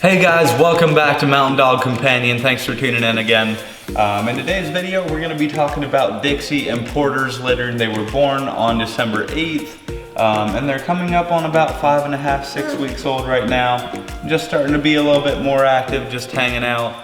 Hey guys, welcome back to Mountain Dog Companion. Thanks for tuning in again. In today's video, we're gonna be talking about Dixie and Porter's litter. They were born on December 8th, and they're coming up on about 5.5, 6 weeks old right now. Just starting to be a little bit more active, just hanging out,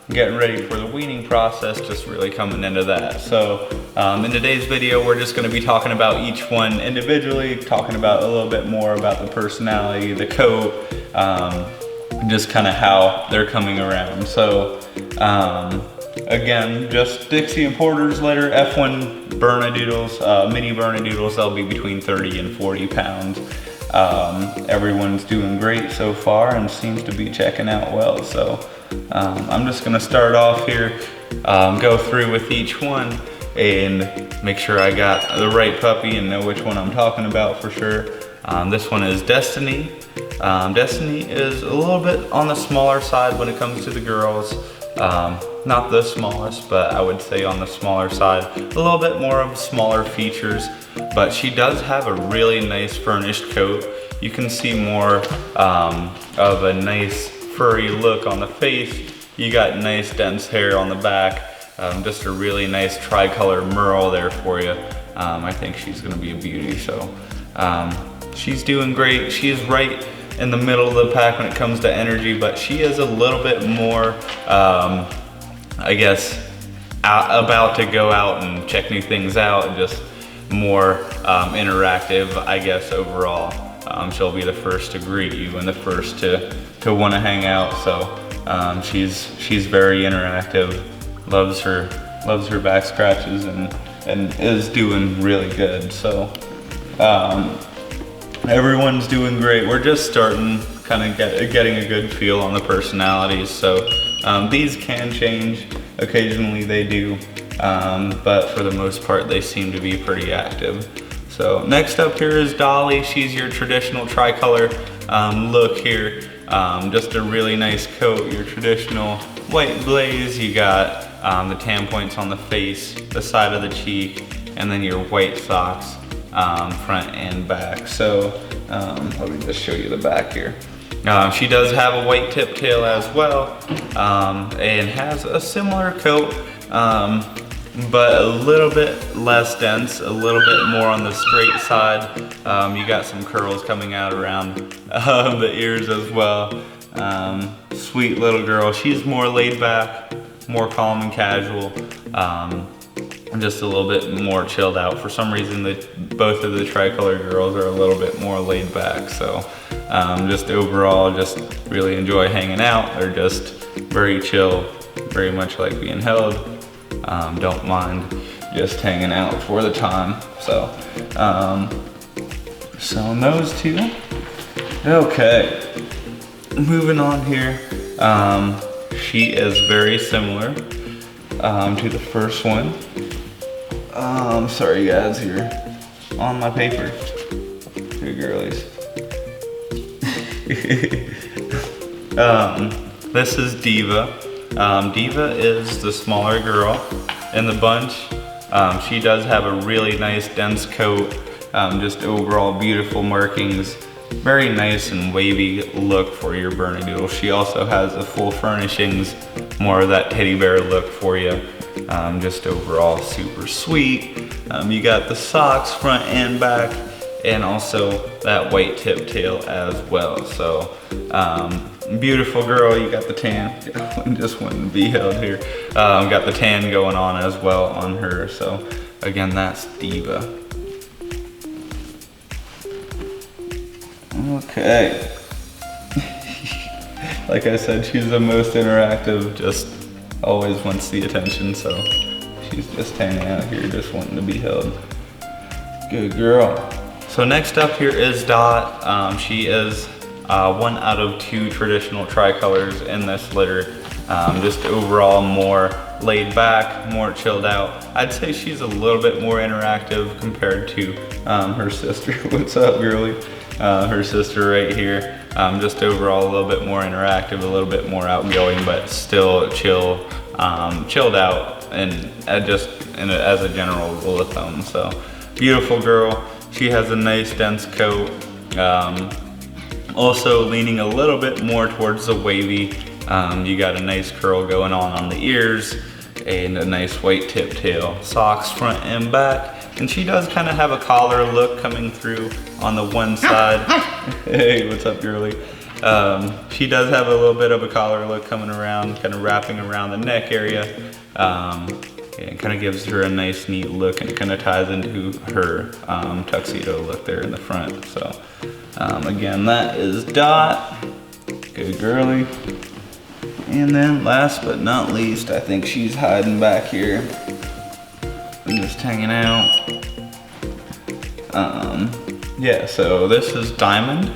getting ready for the weaning process, just really coming into that. So in today's video, we're just gonna be talking about each one individually, talking about a little bit more about the personality, the coat, just kind of how they're coming around. So again, just Dixie and Porter's litter, F1 Bernedoodles, mini Bernedoodles. They'll be between 30 and 40 pounds. Everyone's doing great so far and seems to be checking out well. So I'm just gonna start off here, go through with each one and make sure I got the right puppy and know which one I'm talking about for sure. This one is Destiny. Destiny is a little bit on the smaller side when it comes to the girls. Not the smallest, but I would say on the smaller side. A little bit more of smaller features, but she does have a really nice furnished coat. You can see more of a nice furry look on the face. You got nice dense hair on the back. Just a really nice tricolor merle there for you. I think she's gonna be a beauty. So she's doing great. She is right in the middle of the pack when it comes to energy, but she is a little bit more, I guess, about to go out and check new things out, and just more interactive, I guess, overall. She'll be the first to greet you and the first to want to hang out. So she's very interactive, loves her back scratches, and is doing really good. So everyone's doing great. We're just starting, kind of getting a good feel on the personalities. So these can change, occasionally they do, but for the most part they seem to be pretty active. So next up here is Dolly. She's your traditional tricolor look here. Just a really nice coat, your traditional white blaze. You got the tan points on the face, the side of the cheek, and then your white socks, front and back. So let me just show you the back here. She does have a white tip tail as well, and has a similar coat, but a little bit less dense, a little bit more on the straight side. You got some curls coming out around the ears as well. Sweet little girl. She's more laid back, more calm and casual. Just a little bit more chilled out. For some reason, both of the tricolor girls are a little bit more laid back. So just overall, just really enjoy hanging out. They're just very chill, very much like being held. Don't mind just hanging out for the time. So so those two. Okay, moving on here. She is very similar to the first one. Sorry guys, here on my paper. Good girlies. This is Diva. Diva is the smaller girl in the bunch. She does have a really nice dense coat, just overall beautiful markings. Very nice and wavy look for your Bernedoodle. She also has the full furnishings, more of that teddy bear look for you. Just overall super sweet. You got the socks front and back, and also that white tip tail as well. So beautiful girl. You got the tan. Just wanting to be held here. Got the tan going on as well on her. So again, that's Diva. Okay. Like I said, she's the most interactive, just always wants the attention, so she's just hanging out here, just wanting to be held. Good girl. So next up here is Dot. She is 1 out of 2 traditional tricolors in this litter. Just overall more laid back, more chilled out. I'd say she's a little bit more interactive compared to her sister. What's up, girlie? Her sister right here. Just overall a little bit more interactive, a little bit more outgoing, but still chilled out, and just as a general rule of thumb. So beautiful girl. She has a nice dense coat. Also leaning a little bit more towards the wavy. You got a nice curl going on the ears and a nice white tip tail. Socks front and back. And she does kind of have a collar look coming through on the one side. Hey, what's up, girly? She does have a little bit of a collar look coming around, kind of wrapping around the neck area. It kind of gives her a nice, neat look and kind of ties into her tuxedo look there in the front. So again, that is Dot. Good girly. And then last but not least, I think she's hiding back here and just hanging out. Yeah, so this is Diamond.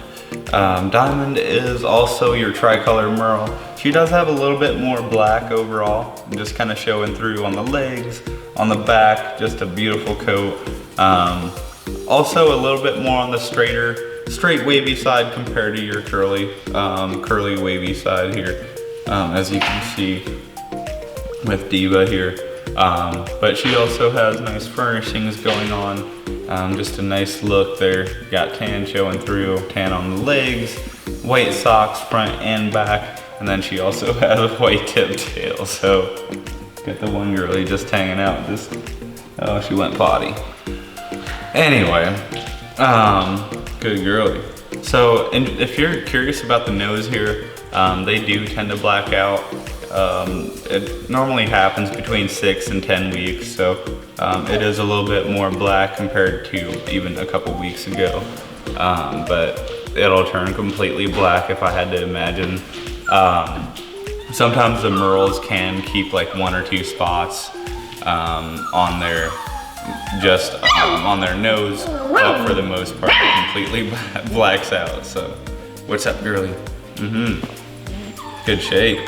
Diamond is also your tricolor merle. She does have a little bit more black overall, just kind of showing through on the legs, on the back, just a beautiful coat. Also a little bit more on the straight wavy side compared to your curly wavy side here, as you can see with Diva here. But she also has nice furnishings going on, just a nice look there. Got tan showing through, tan on the legs, white socks front and back, and then she also has a white tip tail. So got the one girlie just hanging out, oh, she went potty. Anyway, good girlie. So, and if you're curious about the nose here, they do tend to black out. It normally happens between 6 and 10 weeks, so it is a little bit more black compared to even a couple weeks ago. But it'll turn completely black if I had to imagine. Sometimes the merles can keep like 1 or 2 spots on their on their nose, but for the most part it completely blacks out. So what's up, girly? Good shape.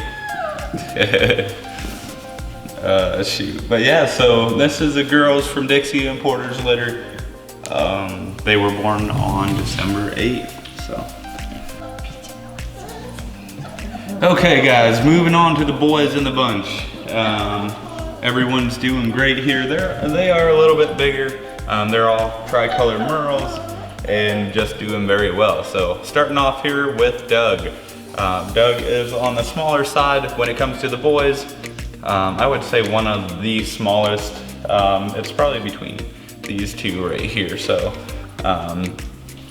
Shoot. But yeah, so this is the girls from Dixie and Porter's litter. They were born on December 8th, so. Okay guys, moving on to the boys in the bunch. Everyone's doing great here. They are a little bit bigger. They're all tricolor merles and just doing very well. So starting off here with Doug. Doug is on the smaller side when it comes to the boys. I would say one of the smallest. It's probably between these two right here. So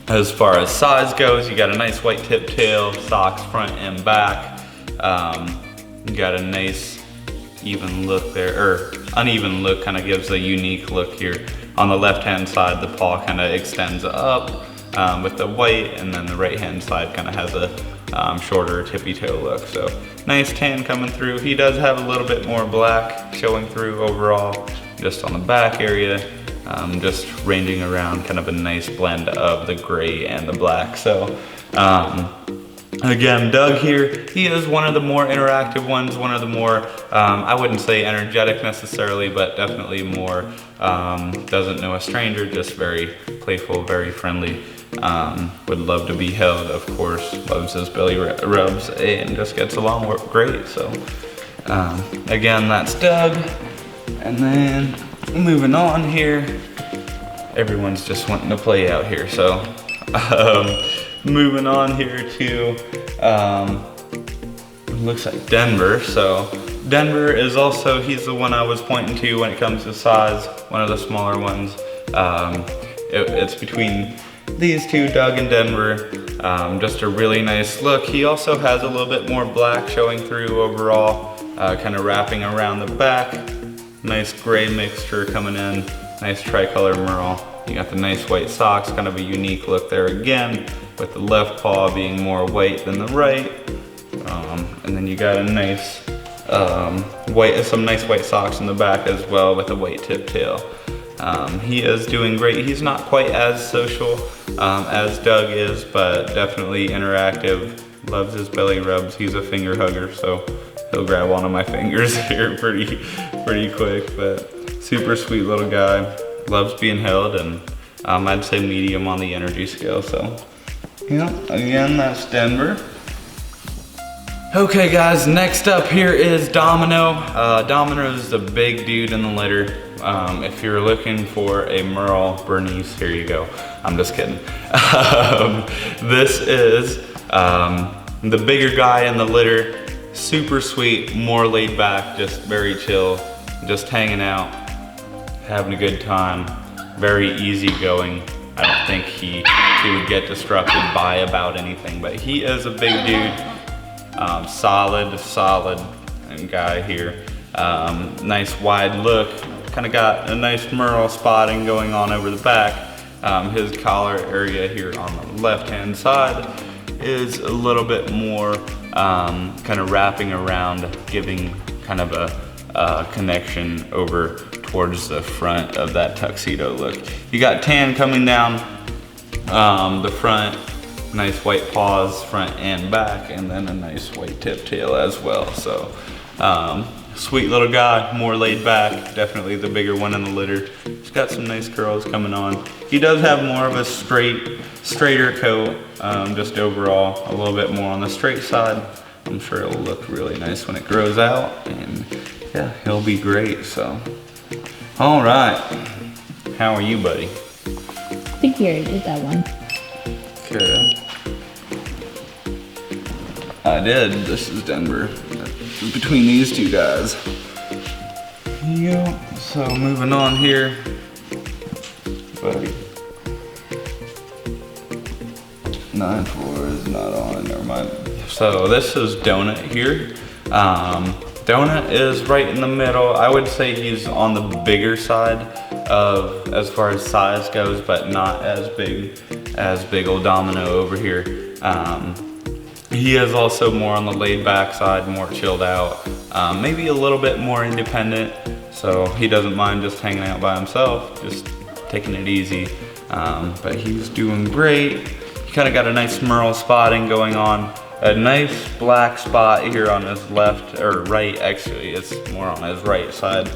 as far as size goes, you got a nice white tip tail, socks front and back. You got a nice even look there, or uneven look, kind of gives a unique look here. On the left hand side, the paw kind of extends up with the white, and then the right hand side kind of has a shorter tippy toe look. So nice tan coming through. He does have a little bit more black showing through overall, just on the back area, just ranging around kind of a nice blend of the gray and the black. So again, Doug here, he is one of the more interactive ones, one of the more, I wouldn't say energetic necessarily, but definitely more, doesn't know a stranger, just very playful, very friendly. Would love to be held, of course, loves his belly rubs, and just gets along great. So again, that's Doug. And then moving on here, everyone's just wanting to play out here. So moving on here to, looks like Denver. So Denver is also, he's the one I was pointing to when it comes to size, one of the smaller ones. It's between these two, Doug and Denver. Just a really nice look. He also has a little bit more black showing through overall, kind of wrapping around the back. Nice gray mixture coming in, nice tricolor merle. You got the nice white socks, kind of a unique look there again, with the left paw being more white than the right. And then you got a nice some nice white socks in the back as well with a white tip tail. He is doing great. He's not quite as social as Doug is, but definitely interactive. Loves his belly rubs. He's a finger hugger, so he'll grab one of my fingers here pretty quick. But super sweet little guy. Loves being held, and I'd say medium on the energy scale. So yeah, again, that's Denver. Okay guys, next up here is Domino. Domino is the big dude in the litter. If you're looking for a Merle Bernese, here you go. I'm just kidding. This is The bigger guy in the litter, super sweet, more laid back, just very chill, just hanging out, having a good time, very easy-going. I don't think he would get disrupted by about anything, but he is a big dude, solid guy here. Nice wide look, kind of got a nice merle spotting going on over the back. His collar area here on the left-hand side is a little bit more kind of wrapping around, giving kind of a connection over towards the front of that tuxedo look. You got tan coming down the front, nice white paws front and back, and then a nice white tip tail as well. So sweet little guy, more laid back, definitely the bigger one in the litter. He's got some nice curls coming on. He does have more of a straighter coat, just overall a little bit more on the straight side. I'm sure it'll look really nice when it grows out, and yeah, he'll be great. So all right, how are you, buddy? I think you already did that one. Okay. I did. This is Denver. Between these two guys. Yeah. So moving on here, buddy. 9-4 is not on. Never mind. So this is Donut here. Donut is right in the middle. I would say he's on the bigger side of as far as size goes, but not as big old Domino over here. He is also more on the laid back side, more chilled out, maybe a little bit more independent. So he doesn't mind just hanging out by himself, just taking it easy. But he's doing great. He kind of got a nice merle spotting going on. A nice black spot here on his left, or right, actually, it's more on his right side.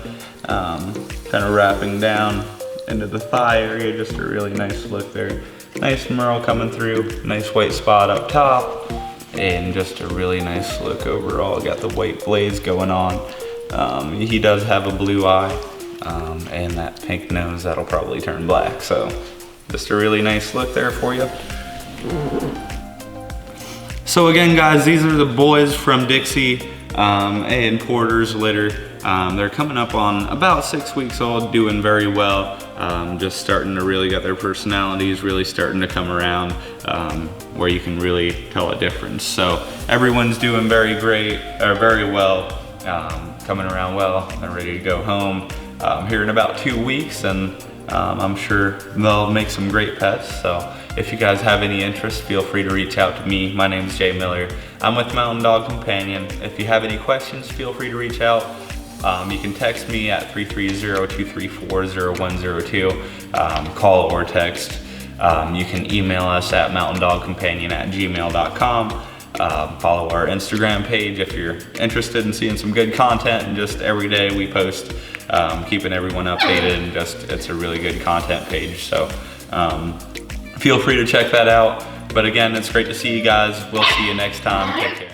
Kind of wrapping down into the thigh area, just a really nice look there. Nice merle coming through, nice white spot up top, and just a really nice look overall. Got the white blaze going on. He does have a blue eye, and that pink nose that'll probably turn black. So just a really nice look there for you. So again, guys, these are the boys from Dixie and Porter's litter. They're coming up on about 6 weeks old, doing very well. Just starting to really get their personalities really starting to come around, where you can really tell a difference. So everyone's doing very great, or very well, coming around well. They're ready to go home here in about 2 weeks, and I'm sure they'll make some great pets. So if you guys have any interest, feel free to reach out to me. My name is Jay Miller. I'm with Mountain Dog Companion. If you have any questions, feel free to reach out. You can text me at 330-234-0102, call or text. You can email us at mountaindogcompanion@gmail.com. Follow our Instagram page if you're interested in seeing some good content, and just every day we post, keeping everyone updated, and just it's a really good content page. So feel free to check that out. But again, it's great to see you guys. We'll see you next time. Take care.